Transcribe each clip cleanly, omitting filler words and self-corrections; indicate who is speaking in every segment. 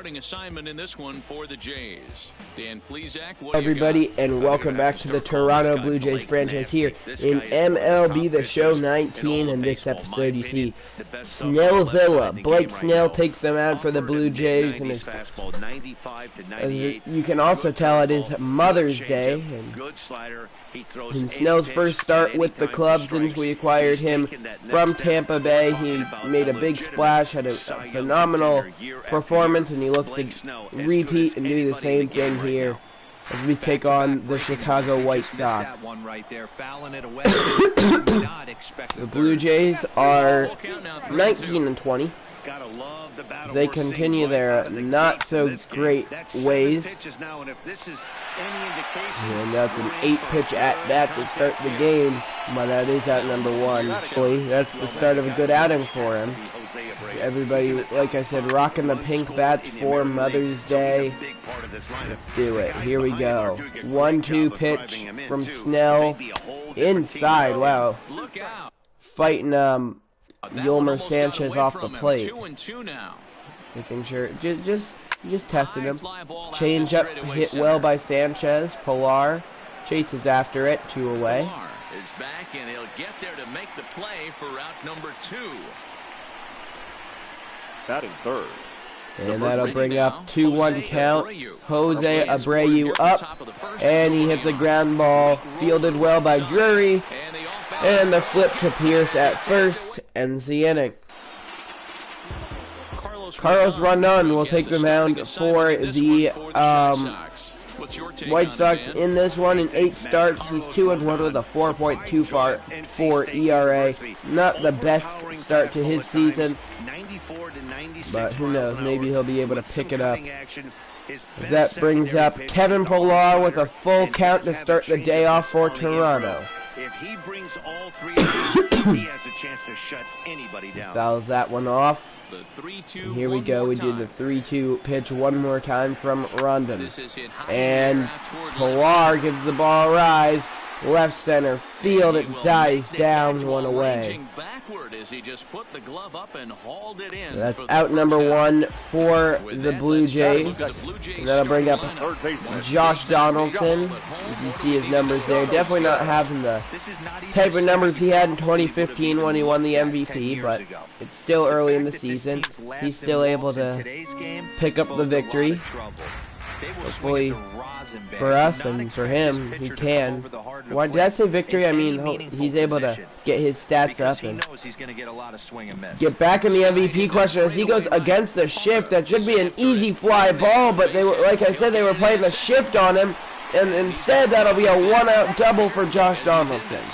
Speaker 1: starting assignment in this one for the Jays. Dan Plesac, what
Speaker 2: everybody, and welcome back to the Toronto Blue Jays franchise here in MLB The Show 19. In this episode, you see SNELLZILLA. Blake Snell takes them out for the Blue Jays, and as you can also tell, it is Mother's Day. In Snell's first start with the club since we acquired him from Tampa Bay, he made a big splash, had a phenomenal performance, and he looks to repeat and do the same thing here as we take on the Chicago White Sox. The Blue Jays are 19-20. They continue their not-so-great ways. And that's an 8-pitch at-bat to start the game. But that is out number one. Actually, that's the start of a good outing for him. Everybody, like I said, rocking the pink bats for Mother's Day. Let's do it. Here we go. 1-2 pitch from Snell. Inside. Wow. Fighting Yolmer Sanchez off the plate. Making sure, just testing him. Change up hit well by Sanchez. Pilar chases after it, 2 away.
Speaker 1: Is back and he'll get there to make the play for route number 2.
Speaker 3: Batting third.
Speaker 2: And that'll bring up 2-1 count. Jose Abreu up, and he hits a ground ball, fielded well by Drury, and the flip to Pierce at first ends the inning. Carlos Rondon will take the mound for the White Sox in this one. In 8 starts, he's 2-1 with a 4.24 ERA. Not the best start to his season, but who knows, maybe he'll be able to pick it up. That brings up Kevin Pilar with a full count to start the day off for Toronto.
Speaker 4: If he brings all 3 he has a chance to shut anybody down.
Speaker 2: Fouls that one off. And here we go. We do the 3-2 pitch one more time from Rondon. And Pilar gives the ball a rise. Left center field, it dies down, 1 away. That's out number 1 for the Blue Jays. And that'll bring up Josh Donaldson. As you see his numbers there, definitely not having the type of numbers he had in 2015 when he won the MVP, but it's still early in the season. He's still able to pick up the victory. Hopefully for us and for him, he can. Why did I say victory? I mean, he's able to get his stats up and get back in the MVP question as he goes against the shift. That should be an easy fly ball, but they were, like I said, they were playing the shift on him, and instead that'll be a 1-out double for Josh Donaldson.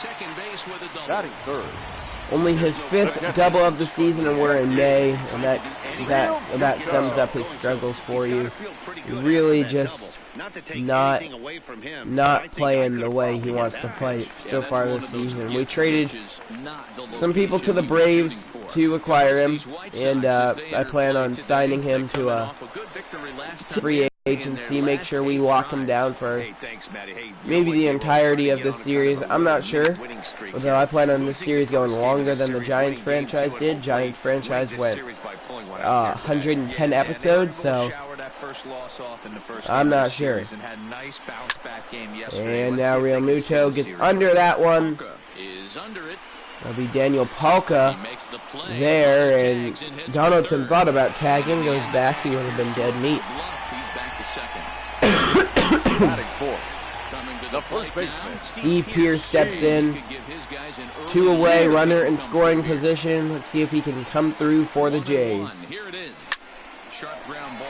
Speaker 2: Only his 5th double of the season, and we're in May, and that sums up his struggles for you. Really just not playing the way he wants to play so far this season. We traded some people to the Braves to acquire him, and I plan on signing him to a free agency, make sure we lock him down for maybe the entirety of this series. I'm not sure, although I plan on this series going longer than the Giants franchise did. Giants franchise went 110 episodes, so I'm not sure. And now Real Muto gets under that one. That'll be Daniel Palka there, and Donaldson thought about tagging, goes back, he would have been dead meat. Steve Pierce steps in, 2 away, runner in scoring position. Let's see if he can come through for the Jays.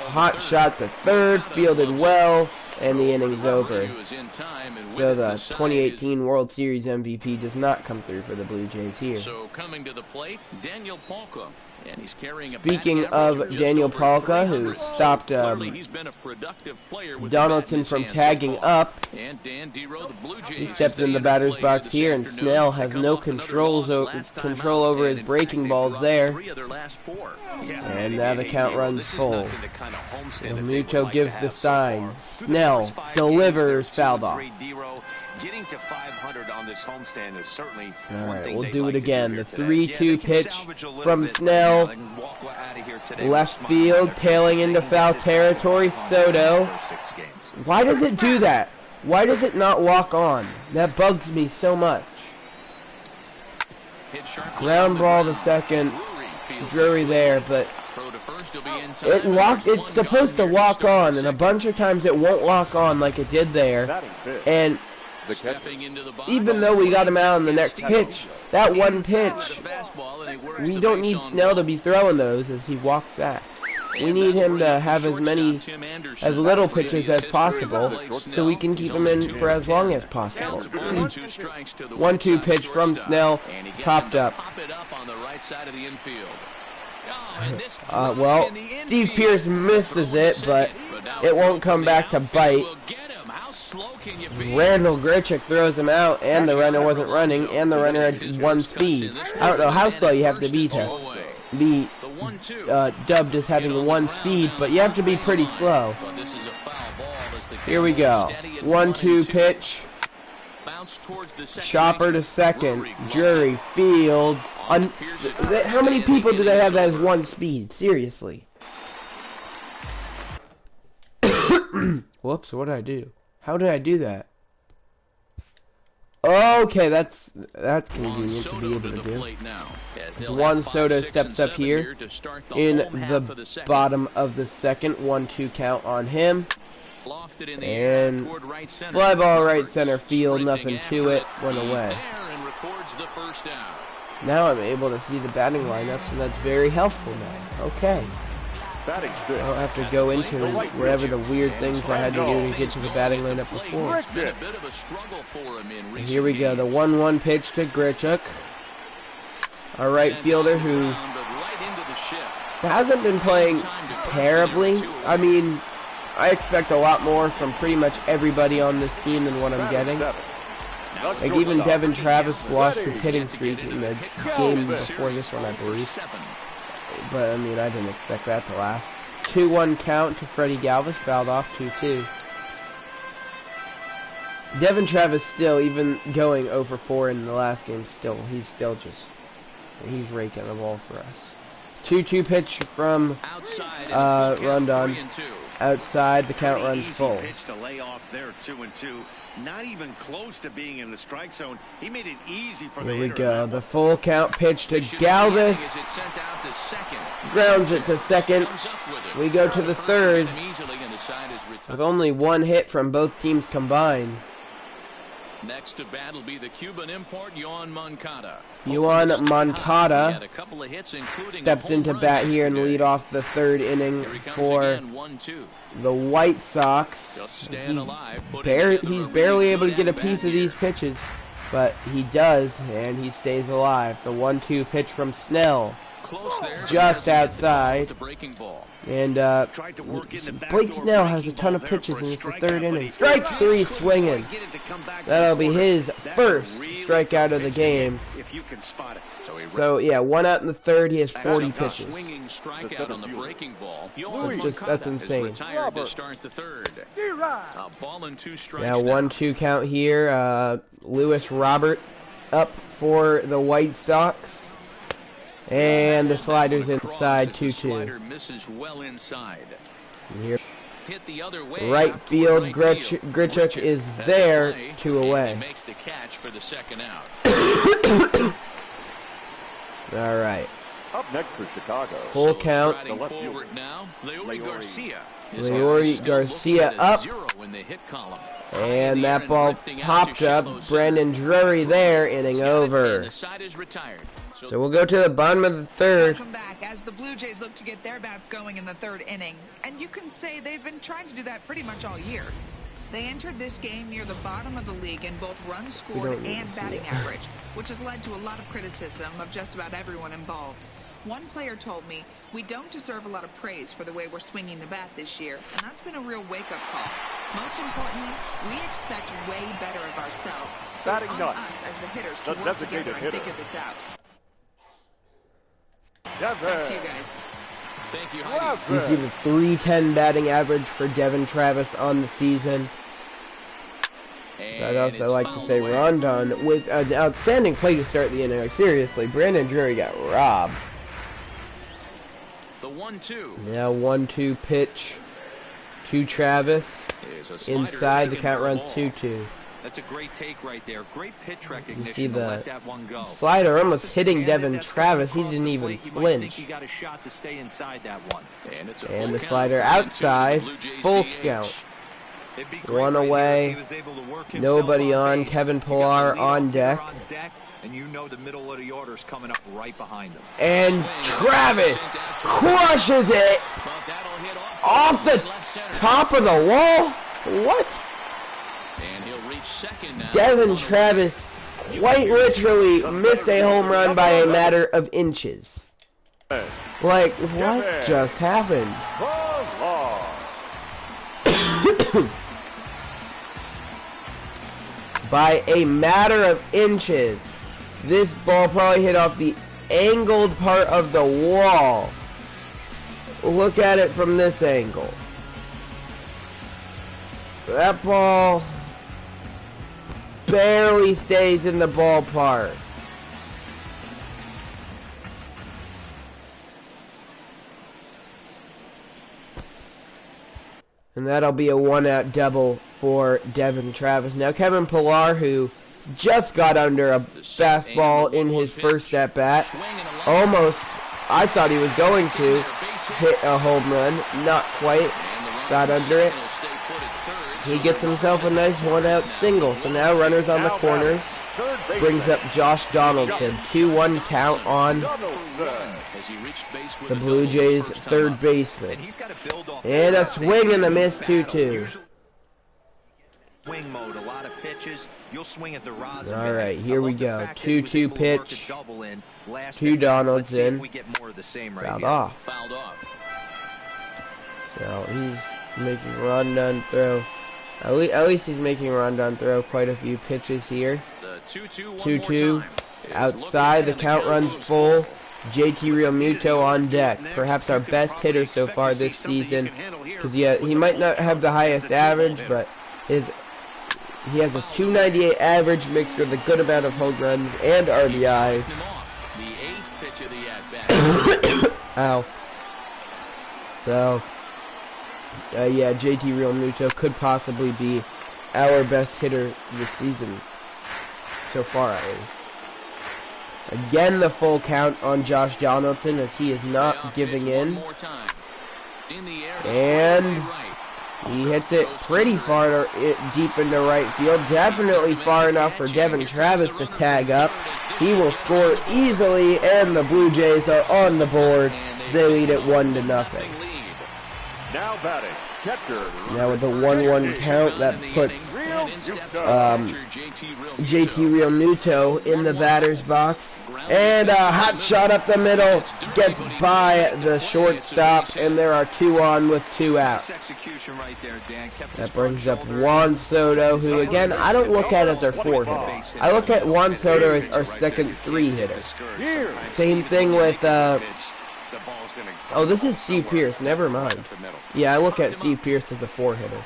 Speaker 2: Hot shot to third, fielded well, and the inning's over. So the 2018 World Series MVP does not come through for the Blue Jays here.
Speaker 1: So coming to the plate, Daniel Palka. And he's carrying a
Speaker 2: Speaking of Daniel Palka, who stopped Donaldson from tagging up, he steps in the batter's box here, and Snell has no control over his breaking balls there. And now the count runs full. And Muto gives the sign. Snell delivers, fouled off.
Speaker 4: Getting to 500 on this homestand is certainly
Speaker 2: all
Speaker 4: one
Speaker 2: right,
Speaker 4: thing
Speaker 2: we'll
Speaker 4: they'd
Speaker 2: do
Speaker 4: like
Speaker 2: it
Speaker 4: to do
Speaker 2: again.
Speaker 4: here
Speaker 2: The
Speaker 4: today.
Speaker 2: 3-2 pitch from Snell. Left field, tailing into foul territory. Soto. Why does it do that? Why does it not walk on? That bugs me so much. Ground ball to second. Drury there, but it's supposed to walk on, and a bunch of times it won't walk on like it did there. And even though we got him out on the next pitch, that one pitch, we don't need Snell to be throwing those as he walks that. We need him to have as little pitches as possible so we can keep him in for as long as possible. 1-2 pitch from Snell, popped up. Well, Steve Pearce misses it, but it won't come back to bite. Randall Grichuk throws him out, and the runner wasn't running, and the runner had 1 speed. I don't know how slow you have to be dubbed as having 1 speed, but you have to be pretty slow. Here we go. 1-2 pitch. Chopper to second. Drury fields. How many people do they have that has 1 speed? Seriously. Whoops, what did I do? How did I do that? Okay, that's convenient to be able to do. As Juan Soto steps up here in the bottom of the second. 1-2 count on him. And fly ball right center field, nothing to it, went away. Now I'm able to see the batting lineups, and that's very helpful now. Okay. I don't have to go into whatever the weird things I had to do to get to the batting lineup before. And here we go, the 1-1 pitch to Grichuk, our right fielder who hasn't been playing terribly. I mean, I expect a lot more from pretty much everybody on this team than what I'm getting. Like even Devin Travis lost his hitting streak in the game before this one, I believe. But, I mean, I didn't expect that to last. 2-1 count to Freddie Galvis, fouled off 2-2. Devin Travis still, even going 0-for-4 in the last game, he's raking the ball for us. 2-2 pitch from Rondon. Outside, the count runs full.
Speaker 4: Not even close to being in the strike zone. He made it easy for
Speaker 2: Here we go. The full count pitch to Galvis. Grounds it to second. We go to the third with only 1 hit from both teams combined.
Speaker 1: Next to bat will be the Cuban import, Yoan Moncada.
Speaker 2: Yoan Moncada steps into bat here and lead off the 3rd inning for the White Sox. He's barely able to get a piece of these pitches, but he does, and he stays alive. The 1-2 pitch from Snell, just outside. And Blake Snell has a ton of pitches, and it's the 3rd inning. Strike 3 swinging. That'll be his first strikeout of the game. So yeah, 1 out in the 3rd. He has 40 pitches. That's insane. Now 1-2 count here. Lewis Robert up for the White Sox. And the slider's inside, 2-2. Here. Right field, Grichuk is there, 2 away. All right.
Speaker 3: Up next for Chicago.
Speaker 2: Full count. Leori Garcia up. And that ball popped up. Brandon Drury there, inning over. So we'll go to the bottom of the 3rd.
Speaker 5: Welcome back as the Blue Jays look to get their bats going in the 3rd inning. And you can say they've been trying to do that pretty much all year. They entered this game near the bottom of the league in both runs scored and batting average, which has led to a lot of criticism of just about everyone involved. One player told me, we don't deserve a lot of praise for the way we're swinging the bat this year, and that's been a real wake-up call. Most importantly, we expect way better of ourselves. So it's on us as the hitters to work together and figure this out. Back to you guys.
Speaker 1: Thank you, Heidi.
Speaker 2: You see the .310 batting average for Devin Travis on the season. I'd also like to say Rondon with an outstanding play to start the inning. Seriously, Brandon Drury got robbed.
Speaker 1: The 1-2.
Speaker 2: Now 1-2 pitch to Travis. Inside, the count runs 2-2.
Speaker 4: That's a great take right there. Great pitch recognition.
Speaker 2: You see
Speaker 4: to
Speaker 2: the
Speaker 4: let that one go.
Speaker 2: slider almost hitting Devin Travis. He didn't even flinch.
Speaker 4: He got a shot to stay inside that one.
Speaker 2: And the slider outside. Full count. 1 away. Nobody on. Kevin Pillar on deck.
Speaker 4: And you know the middle of the order's coming up right behind him.
Speaker 2: And Travis crushes it off the top of the wall. What? Devin Travis quite literally missed a home run by a matter of inches. Like, what just happened? By a matter of inches. This ball probably hit off the angled part of the wall. Look at it from this angle. That ball barely stays in the ballpark. And that'll be a 1-out double for Devin Travis. Now Kevin Pillar, who just got under a fastball in his first at-bat, almost, I thought he was going to hit a home run. Not quite. Got under it. He gets himself a nice 1-out single. So now runners on the corners. Brings up Josh Donaldson. 2-1 count on the Blue Jays' third baseman. And a swing and a miss, 2-2.
Speaker 4: Swing mode, a lot of pitches. You'll swing at the rosin.
Speaker 2: All right, here we go. 2-2 pitch to Donaldson. Fouled off. So he's making Rondon throw. At least he's making Rondon throw quite a few pitches here. 2-2. Outside, the count runs full. JT Realmuto on deck. Perhaps our best hitter so far this season. Because he might not have the highest average, but he has a .298 average mixed with a good amount of home runs and RBIs. Ow. So, yeah, JT Realmuto could possibly be our best hitter this season. So far, at least. Again, the full count on Josh Donaldson as he is not giving in. And he hits it pretty far deep into right field. Definitely far enough for Devin Travis to tag up. He will score easily, and the Blue Jays are on the board. They lead it 1-0.
Speaker 3: Now batting, catcher.
Speaker 2: Now with the 1-1 count, that puts JT Realmuto in the batter's box. And a hot shot up the middle gets by the shortstop, and there are 2 on with 2 out. That brings up Juan Soto, who again I don't look at as our 4 hitter. I look at Juan Soto as our second 3 hitter. Same thing with oh, this is Steve Pearce. Never mind. Yeah, I look at Steve Pearce as a 4 hitter.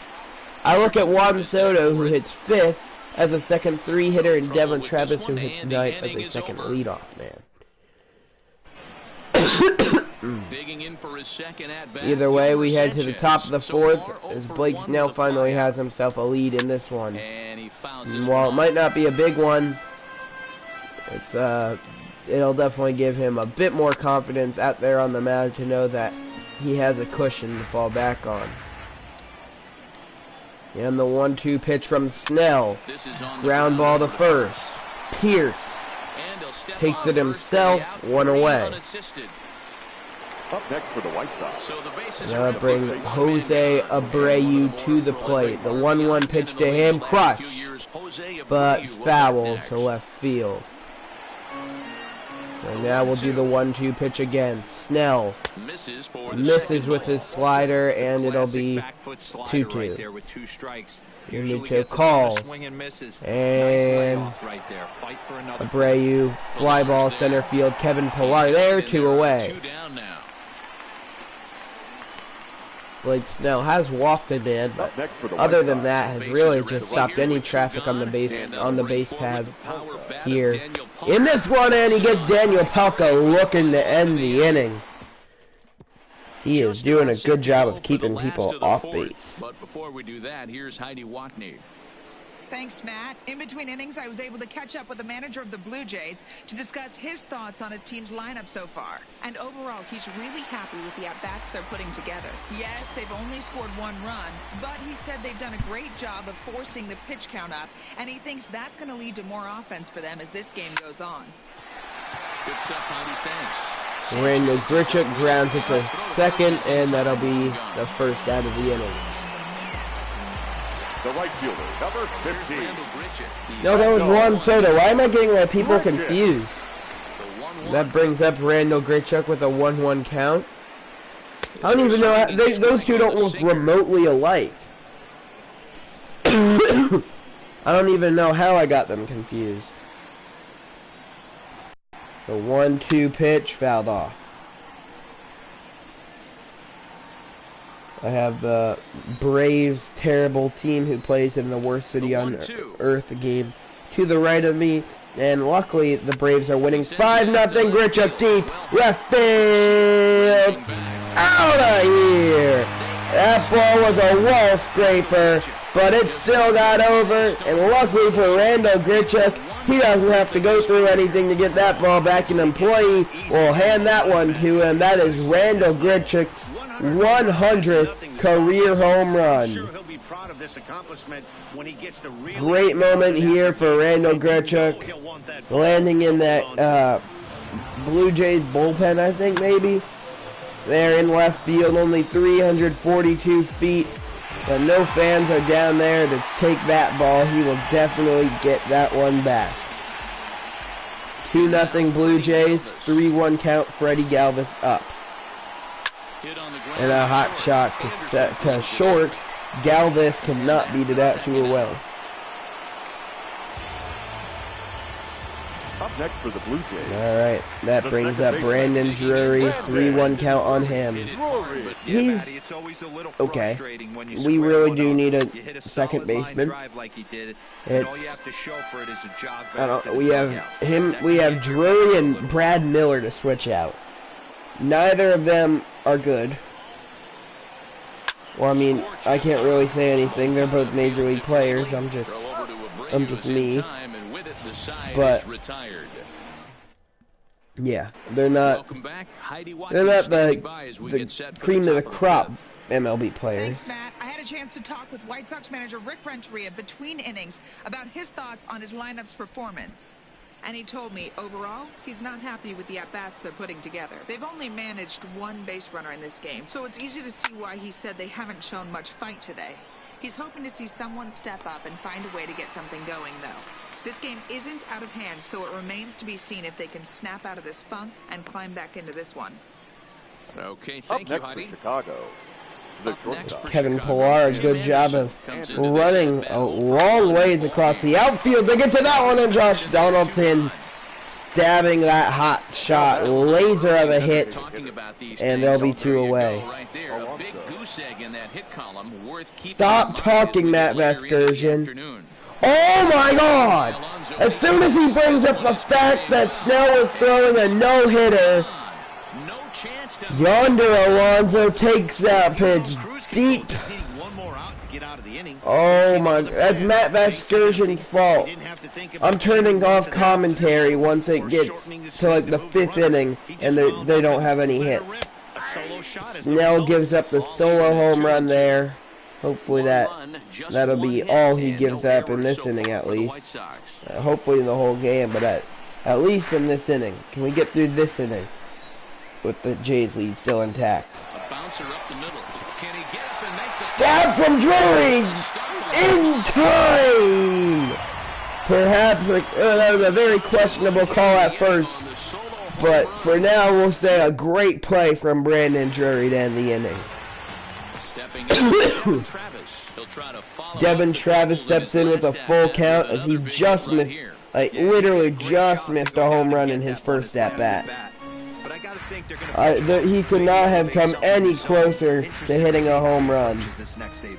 Speaker 2: I look at Juan Soto, who hits 5th, as a second 3 hitter, and Devin Travis, who hits 9th as a second leadoff man. Either way, we head to the top of the 4th as Blake Snell finally has himself a lead in this one. And while it might not be a big one, it'll definitely give him a bit more confidence out there on the mound to know that he has a cushion to fall back on. And the 1-2 pitch from Snell. Ground ball to first. Pearce takes it himself, 1 away.
Speaker 3: Up next for the White Sox.
Speaker 2: Now bring Jose Abreu to the plate. The 1-1 pitch to him, crushed, but foul to left field. So now we'll do the 1-2 pitch again. Snell misses with his slider, and it'll be 2-2. Realmuto calls, and Abreu, fly ball center field. Kevin Pillar there, 2 away. Blake Snell has walked a man, but other than that, has really just stopped any traffic on the base paths here. In this one, and he gets Daniel Palka looking to end the inning. He is doing a good job of keeping people off base.
Speaker 1: But before we do that, here's Heidi Watney.
Speaker 5: Thanks, Matt. In between innings, I was able to catch up with the manager of the Blue Jays to discuss his thoughts on his team's lineup so far. And overall, he's really happy with the at-bats they're putting together. Yes, they've only scored 1 run, but he said they've done a great job of forcing the pitch count up, and he thinks that's going to lead to more offense for them as this game goes on.
Speaker 1: Good stuff, Heidi. Thanks.
Speaker 2: Randall Grichuk grounds it to second, and that'll be the first out of the inning.
Speaker 3: The right fielder, number 15.
Speaker 2: No, that was Juan Soto. Why am I getting my people confused? That brings up Randall Grichuk with a 1-1 count. I don't even know how, those two don't look remotely alike. I don't even know how I got them confused. The 1-2 pitch fouled off. I have the Braves terrible team who plays in the worst city on earth game to the right of me, and luckily the Braves are winning 5-0. Grichuk deep left field, out of here. That ball was a wall scraper, but it still got over, and luckily for Randall Grichuk, he doesn't have to go through anything to get that ball back. An employee will hand that one to him. That is Randall Grichuk's 100th career home run. Great moment here for Randall Grichuk, landing in that Blue Jays bullpen, I think maybe. There in left field, only 342 feet. But no fans are down there to take that ball. He will definitely get that one back. 2-0 Blue Jays, 3-1 count, Freddie Galvis up. And a hot shot to short. Galvis cannot beat it out too well.
Speaker 3: Up next for the Blue Jays.
Speaker 2: Alright, that brings up Brandon Drury, 3-1 count on him. He's okay. We really do need a second baseman. We have Drury and Brad Miller to switch out. Neither of them are good. Well, I mean, I can't really say anything. They're both major league players. I'm just me. But yeah, they're not the cream of the crop MLB players.
Speaker 5: Thanks, Matt. I had a chance to talk with White Sox manager Rick Renteria between innings about his thoughts on his lineup's performance. And he told me, overall, he's not happy with the at-bats they're putting together. They've only managed 1 base runner in this game, so it's easy to see why he said they haven't shown much fight today. He's hoping to see someone step up and find a way to get something going, though. This game isn't out of hand, so it remains to be seen if they can snap out of this funk and climb back into this one.
Speaker 1: Okay, thank you, Heidi.
Speaker 3: Chicago.
Speaker 2: Kevin Pillar, a good job of running a long ways across the outfield. They get to that one, and Josh Donaldson stabbing that hot shot, laser of a hit, and they'll be 2 away. Stop talking, Matt Vasgersian. Oh my God! As soon as he brings up the fact that Snell was throwing a no-hitter, yonder Alonso takes that pitch deep. Oh my, that's Matt Vasgersian's fault. I'm turning off commentary once it gets to like the 5th inning and they don't have any hits. Snell gives up the solo home run there. Hopefully that'll be all he gives up in this inning at least. Hopefully in the whole game, but at least in this inning. Can we get through this inning with the Jays lead still intact? Stab from Drury in time! Perhaps that was a very questionable call at first, but for now we'll say a great play from Brandon Drury to end the inning. Devin Travis steps in with a full count as he just missed, like literally just missed a home run in his first at-bat.
Speaker 4: But I got to think they're going to.
Speaker 2: He could not have come any closer to hitting a home run.
Speaker 4: This next AB.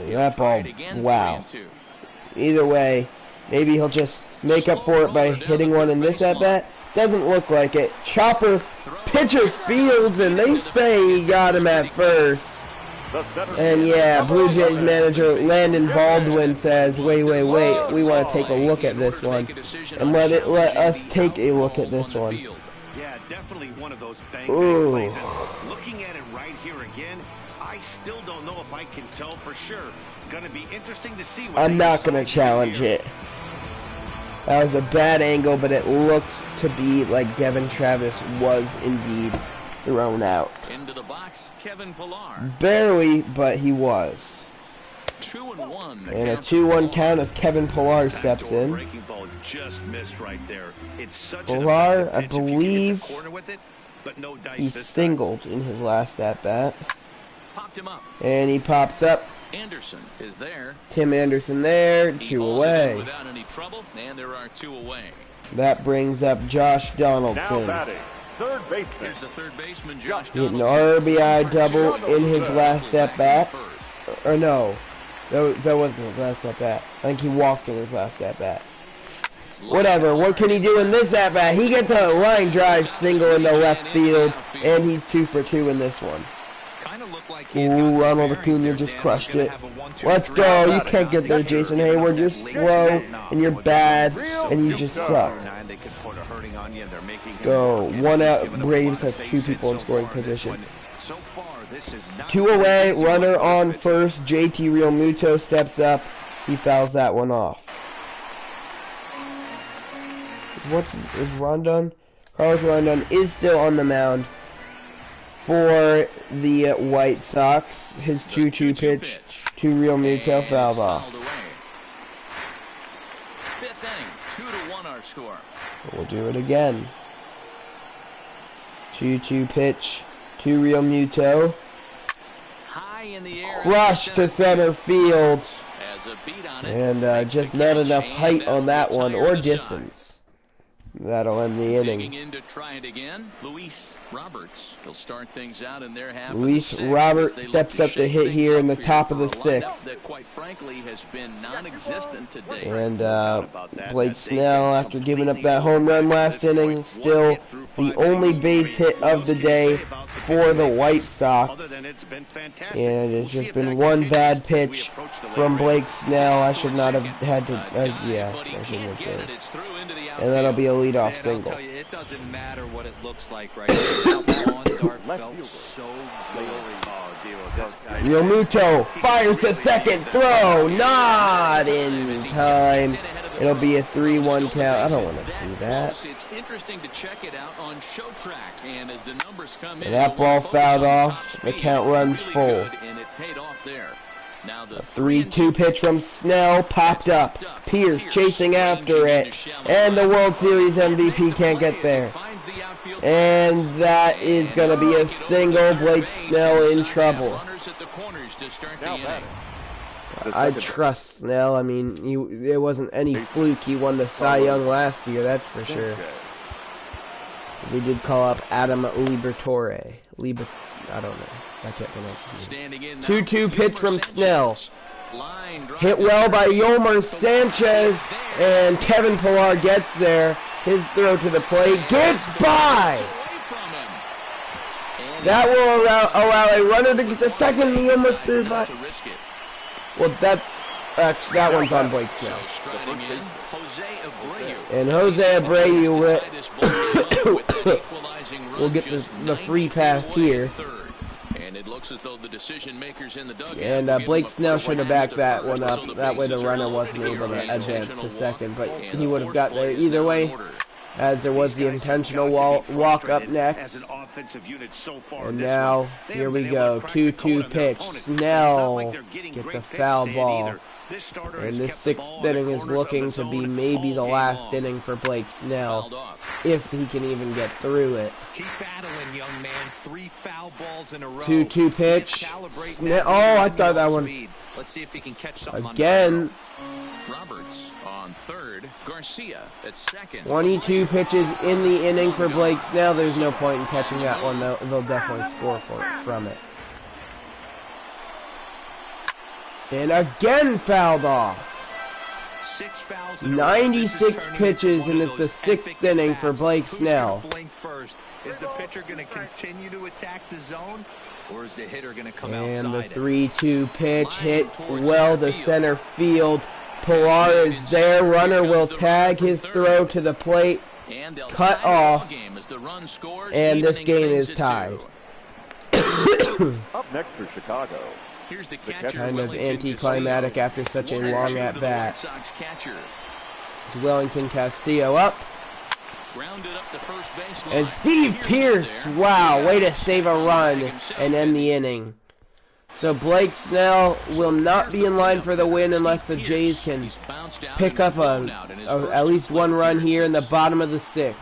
Speaker 2: That ball, wow. Either way, maybe he'll just make up for it by hitting one in this at-bat. Doesn't look like it. Chopper, pitcher fields, and they say he got him at first. And yeah, Blue Jays manager Landon Baldwin says, wait, we want to take a look at this one. And let us take a look at this one.
Speaker 4: Yeah, definitely one of those bang plays. And looking at it right here again, I still don't know if I can tell for sure. Gonna be interesting to see what
Speaker 2: I'm not gonna challenge it. That was a bad angle, but it looked to be like Devin Travis was indeed thrown out.
Speaker 1: Into the box, Kevin Pillar.
Speaker 2: Barely, but he was.
Speaker 1: 2-1.
Speaker 2: And a 2-1 count as Kevin Pillar steps in.
Speaker 4: Breaking ball just missed right there. It's such
Speaker 2: Pillar, I believe, he
Speaker 4: this
Speaker 2: singled in his last at-bat.
Speaker 1: Popped him up.
Speaker 2: And he pops up.
Speaker 1: Anderson is there.
Speaker 2: Tim Anderson there, 2 away.
Speaker 1: Without any trouble, and there are 2 away.
Speaker 2: That brings up Josh Donaldson.
Speaker 3: Now batting, third baseman.
Speaker 1: Here's the third baseman, Josh
Speaker 2: Hitting an
Speaker 1: Donaldson.
Speaker 2: RBI double in his last at-bat. Or no, that wasn't his last at-bat. I think he walked in his last at-bat. Whatever, what can he do in this at-bat? He gets a line drive single into left field, and he's 2 for 2 in this one. Ooh, Ronald Acuna just crushed it. Let's go. You can't get there, Jason Hayward. You're slow, and you're bad, and you just suck. Let's go. 1 out. Braves have 2 people in scoring position. 2 away. Runner on first. JT Realmuto steps up. He fouls that one off. Is Rondon? Carlos Rondon is still on the mound for the White Sox. His 2-2 pitch to Realmuto fouled off.
Speaker 1: 5th inning, 2-1 our score.
Speaker 2: We'll do it again. 2-2 pitch to Realmuto.
Speaker 1: High in the air.
Speaker 2: Rush to center field.
Speaker 1: As a beat on it,
Speaker 2: And just not enough height on that one, or distance. That'll end the inning.
Speaker 1: Digging in to try it again, Luis Roberts. He'll start things out in their half.
Speaker 2: Luis Roberts steps up to hit here in the top of the 6th.
Speaker 1: That quite frankly has been non-existent today.
Speaker 2: And Blake Snell, after giving up that home run last inning, still the only base hit of the day for the White Sox. And it's just been one bad pitch from Blake Snell. I should not have had to, yeah, I shouldn't have done. And that'll be a leadoff single.
Speaker 6: It doesn't matter what it looks like right now. Felt so
Speaker 2: Realmuto fires the second throw, not in time. It'll be a 3-1 count. I don't want to see that.
Speaker 1: It's interesting to check it out on Show Track, and as the numbers come in,
Speaker 2: And that ball fouled off. The count runs full.
Speaker 1: And it paid off there. Now the
Speaker 2: 3-2 pitch from Snell popped up. Pierce chasing after it. And the World Series MVP can't get there. And that is going to be a single. Blake Snell in trouble. I trust Snell. I mean, it wasn't any fluke. He won the Cy Young last year, that's for sure. We did call up Adam Liberatore. I don't know. I can't pronounce his name. 2-2 pitch from Snell. Hit well by Yolmer Sanchez, and Kevin Pillar gets there. His throw to the plate gets by. That will allow a runner to get the second. He almost threw by. Well, that one's on Blake Snell. And Jose Abreu will get the free pass here. And Blake Snell should have backed that one up. That way the runner wasn't able to advance to second, but he would have got there either way, as there was the intentional walk up next. And now, here we go, 2-2 pitch. Snell gets a foul ball. And this 6th inning is looking to be maybe the last inning for Blake Snell, if he can even get through it.
Speaker 6: Keep battling, young man. 3 foul balls in a row.
Speaker 2: 2-2 pitch. Snell. Oh, I thought that one.
Speaker 6: Let's see if he can catch something
Speaker 2: again.
Speaker 1: Roberts on third. Garcia at second.
Speaker 2: 22 pitches in the inning for Blake Snell. There's no point in catching that one, though. They'll definitely score from it. And again fouled off. 96 pitches, and it's the 6th inning for Blake Snell.
Speaker 6: Is the pitcher going to continue to attack the zone, or is the hitter going to come
Speaker 2: outside? And the
Speaker 6: it?
Speaker 2: 3-2 pitch hit well to center field. Pilar is there. Runner will tag his throw to the plate. Cut off. And this game is tied.
Speaker 3: Up next for Chicago.
Speaker 1: Here's the
Speaker 2: kind of anticlimactic after such a long at-bat. It's Wellington Castillo up. And Steve Pearce, wow, way to save a run and end the inning. So Blake Snell will not be in line for the win unless the Jays can pick up at least one run here in the bottom of the 6th.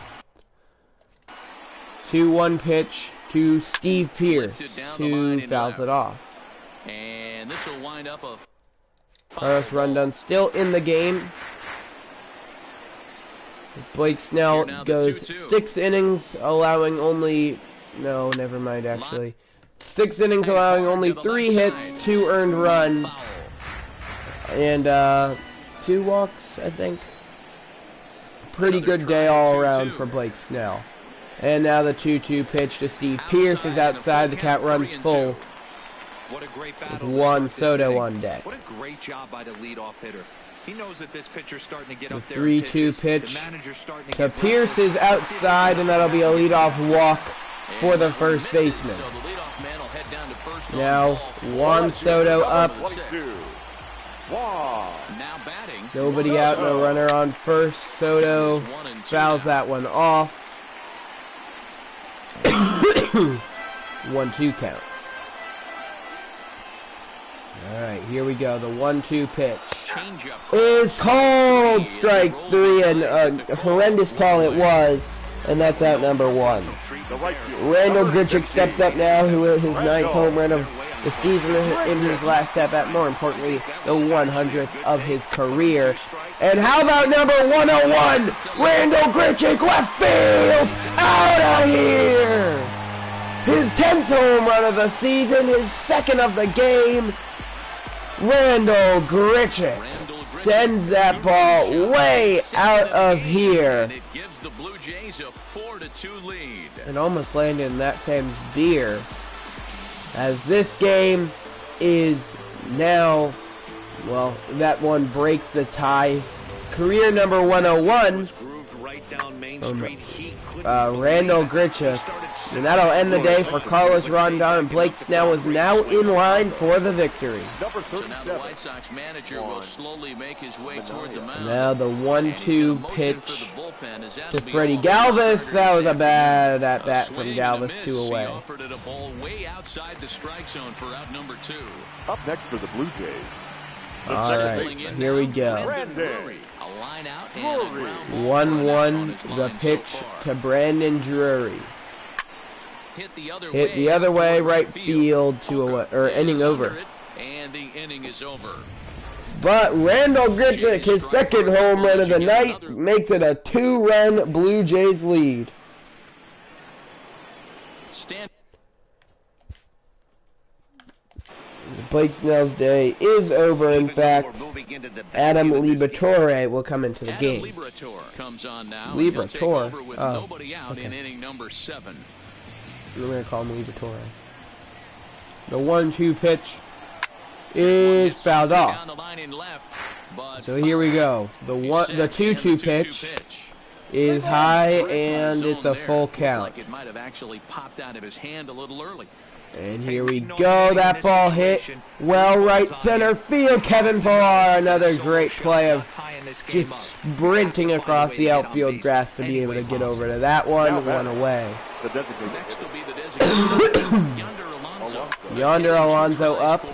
Speaker 2: 2-1 pitch to Steve Pearce, who fouls it off.
Speaker 1: And this will wind up a
Speaker 2: Carlos Rondon still in the game. Blake Snell goes 6 innings, allowing only... No, never mind, actually. 6 innings, allowing only 3 hits, 2 earned runs, and 2 walks, I think. Pretty good day all around for Blake Snell. And now the 2-2 pitch to Steve Pearce is outside. The count runs full.
Speaker 6: What a great
Speaker 2: with
Speaker 6: battle.
Speaker 2: Juan Soto on deck.
Speaker 6: What a great job by the leadoff hitter. He knows that this pitcher's starting to get up there.
Speaker 2: 3-2 pitch to Pearce is outside, and that'll be a leadoff walk for the first baseman. Now Juan Soto up. Nobody out, no runner on first. Soto fouls that one off. 1-2 count. Alright, here we go. The 1-2 pitch is called. Strike 3, and a horrendous call it was. And that's out number 1. Randall Grichuk steps up now, who hit his 9th home run of the season in his last at-bat. More importantly, the 100th of his career. And how about number 101? Randall Grichuk, left field! Out of here! His 10th home run of the season, his 2nd of the game. Randall Grichuk sends that ball way out of here.
Speaker 1: And it gives the Blue Jays a 4-2 lead.
Speaker 2: And almost landed in that fan's beer. As this game is now, well, that one breaks the tie. Career number 101 from Randall Grichuk. And that'll end the day for Carlos Rondon, and Blake Snell is now in line for the victory.
Speaker 1: So now the White Sox manager will slowly make his way toward the mound.
Speaker 2: Now the 1-2 pitch to Freddie Galvis. That was a bad at-bat from Galvis, 2 away.
Speaker 1: Offered it a ball way outside the strike zone for out number 2.
Speaker 3: Up next for the Blue Jays.
Speaker 2: Alright, here we go. 1-1, the pitch to Brandon Drury. Hit the other way, right field to a inning over.
Speaker 1: And the inning is over.
Speaker 2: But Randall Grichuk, his 2nd home run of the night, makes it a 2-run Blue Jays lead. Blake Snell's day is over. In fact, Adam Liberatore will come into the game.
Speaker 1: Liberatore comes on now.
Speaker 2: Liberatore? Oh,
Speaker 1: nobody out in inning number 7.
Speaker 2: We're going to call him Liberatore. The 1-2 pitch is fouled off. So here we go. The 2-2 pitch is high, and it's a full count.
Speaker 1: It might have actually popped out of his hand a little early.
Speaker 2: And here we go. That ball hit well right center field. Kevin Pilar, another great play of just sprinting across the outfield grass to be able to get over to that one. One away.
Speaker 1: Next will be the designated
Speaker 2: Yonder Alonso up.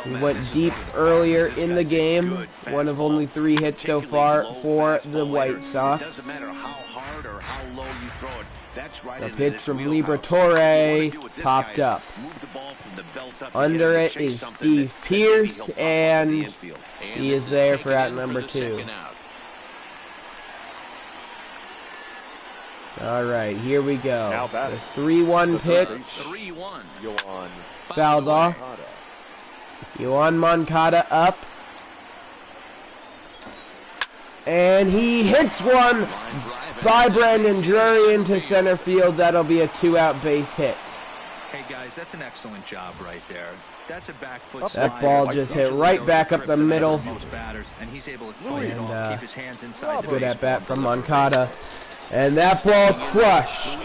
Speaker 2: He went deep earlier in the game. One of only 3 hits so far for the White Sox.
Speaker 4: Doesn't matter how hard or how low you throw it. That's right.
Speaker 2: A pitch from Liberatore popped up. Under it is Steve Pierce, and he is there for out number 2. All right, here we go. The 3-1 pitch. Fouled off. Yoan Moncada up. And he hits one by Brandon Drury into center field. That'll be a 2-out base hit.
Speaker 6: Hey guys, that's an excellent job right there. That's a back foot
Speaker 2: that
Speaker 6: slider.
Speaker 2: ball just hit right back up the middle.
Speaker 6: Most batters, and he's able to fight it off, keep his hands inside the
Speaker 2: good at bat from Moncada. And that ball crushed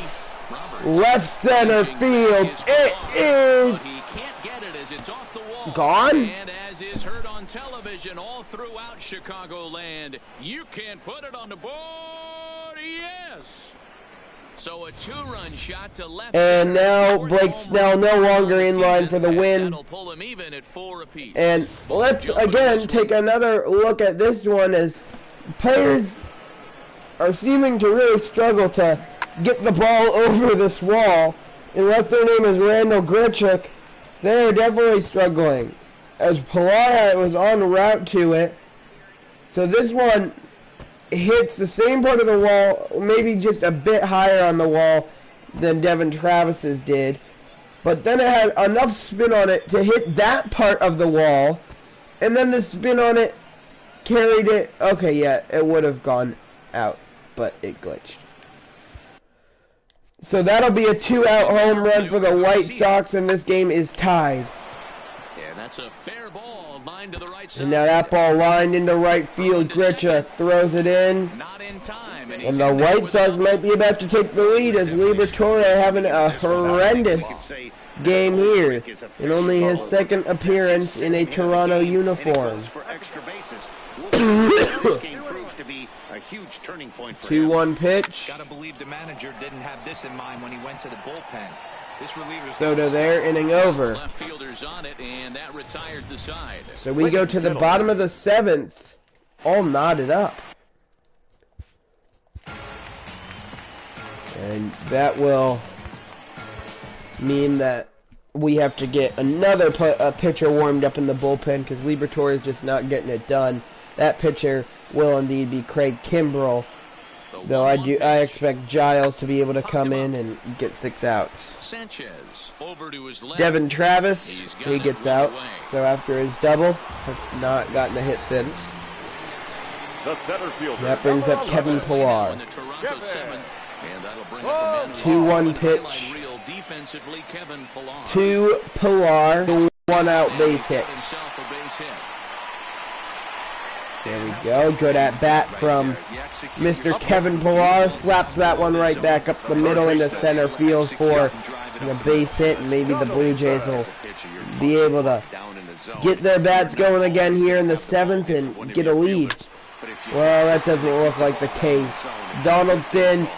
Speaker 2: left center field. It is gone.
Speaker 1: And as is heard on television all throughout Chicagoland, you can't put it on the board. Yes. So a 2-run shot to left.
Speaker 2: And now Blake Snell no longer in line for the win. And let's again take another look at this one, as players are seeming to really struggle to get the ball over this wall. Unless their name is Randall Grichuk, they are definitely struggling. As Pilar was en route to it. So this one hits the same part of the wall, maybe just a bit higher on the wall than Devin Travis's did. But then it had enough spin on it to hit that part of the wall. And then the spin on it carried it. Okay, yeah, it would have gone out, but it glitched. So that'll be a 2-out home run for the White Sox, and this game is tied.
Speaker 1: Yeah, that's a fair ball, lined to the right side.
Speaker 2: And now that ball lined into right field. Grichuk throws it in.
Speaker 1: Not in time,
Speaker 2: and the White Sox might be about to take the lead, as Liberatore having a horrendous game here, in only his second appearance in a Toronto uniform. 2-1 pitch.
Speaker 6: Gotta believe the manager didn't have this in mind when he went to the bullpen. This reliever's
Speaker 2: Soto there, inning over.
Speaker 1: Left fielders on it, and that retired the side.
Speaker 2: So we go to the bottom of the 7th, all knotted up. And that will mean that we have to get another pitcher warmed up in the bullpen, because Liberatore is just not getting it done. That pitcher will indeed be Craig Kimbrell, though I expect Giles to be able to come in and get 6 outs.
Speaker 1: Sanchez over to his left.
Speaker 2: Devin Travis, he gets out. So after his double, has not gotten a hit since. That brings up Kevin Pilar. 2-1 pitch to Pilar, 1-out base hit. There we go. Good at bat from Mr. Kevin Pilar. Slaps that one right back up the middle into center field for the base hit. And maybe the Blue Jays will be able to get their bats going again here in the 7th and get a lead. Well, that doesn't look like the case. Donaldson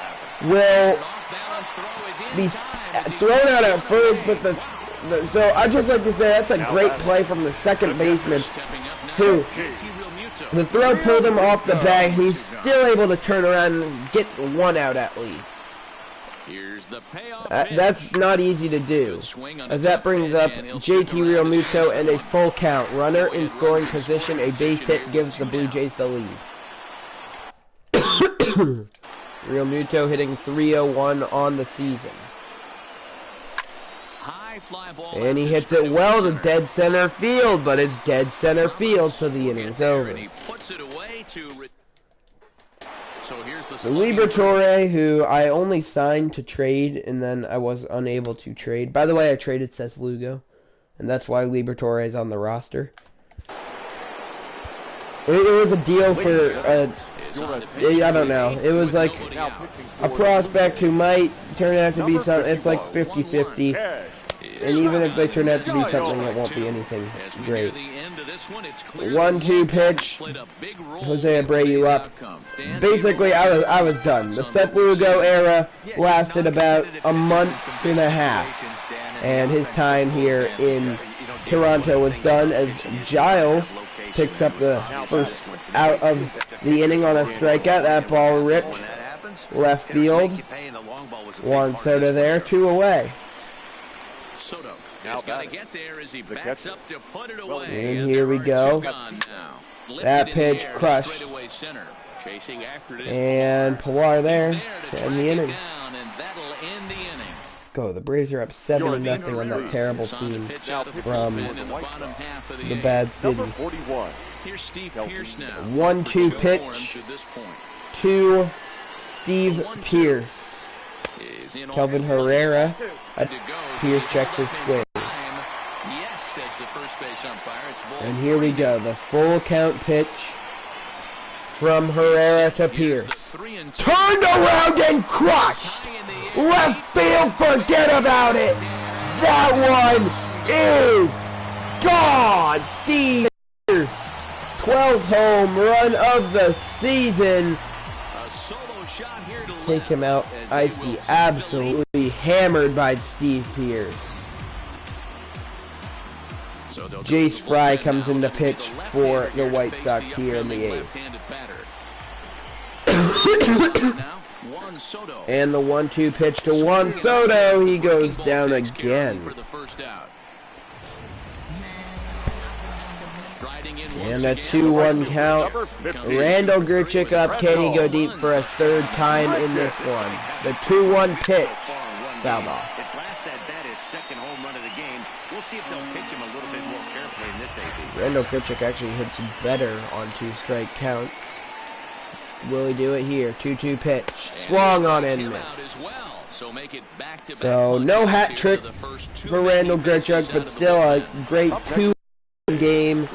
Speaker 2: will be thrown out at first, but so I'd just like to say that's a great play from the second baseman, who the throw pulled him off the bag. He's still able to turn around and get 1 out at least. That's not easy to do, as that brings up JT Realmuto and a full count. Runner in scoring position, a base hit gives the Blue Jays the lead. Realmuto hitting .301 on the season. And he hits it well to dead center field, but it's dead center field, so the inning's over. So Liberatore, who I only signed to trade, and then I was unable to trade. By the way, I traded Seth Lugo, and that's why Liberatore is on the roster. It was a deal for, I don't know. It was like a prospect who might turn out to be something. It's like 50-50. And even if they turn out to be something, it won't be anything great. 1-2 pitch. Jose Abreu up. Basically, I was done. The Seth Lugo era lasted about a month and a half. And his time here in Toronto was done, as Giles picks up the first out of the inning on a strikeout. That ball ripped left field. Juan Soto there, 2 away.
Speaker 1: Soto is going to get there as he backs up to put it away.
Speaker 2: And here we go. That pitch crushed.
Speaker 1: Chasing after it.
Speaker 2: And Pilar there to end the inning.
Speaker 1: And that'll end the inning.
Speaker 2: Let's go. The Braves are up 7-0 on that terrible team from the bad city.
Speaker 3: 41.
Speaker 1: Here's Steve Pierce now.
Speaker 2: 1-2 pitch to Steve Pierce. Kelvin Herrera. Pierce checks his swing.
Speaker 1: Yes, says the first base umpire. It's ball.
Speaker 2: And here we go. The full count pitch from Herrera to Pierce. Turned around and crushed. Left field, forget about it. That one is gone. Steve Pierce, 12th home run of the season. Take him out. Icy, absolutely hammered by Steve Pierce. Jace Fry comes in to pitch for the White Sox here in the 8th. And the 1-2 pitch to Juan Soto. He goes down again. And a 2-1 count. Randall Grichuk up. Can he go deep for a 3rd time in this one? The 2-1 pitch. Foul ball.
Speaker 4: His last at bat is 2nd home run of the game. We'll see if they'll pitch him a little bit more carefully in this AB.
Speaker 2: Randall Grichuk actually hits better on 2-strike counts. Will he do it here? 2-2 pitch. Swung on and missed. So no hat trick for Randall Grichuk, but still a great 2 game.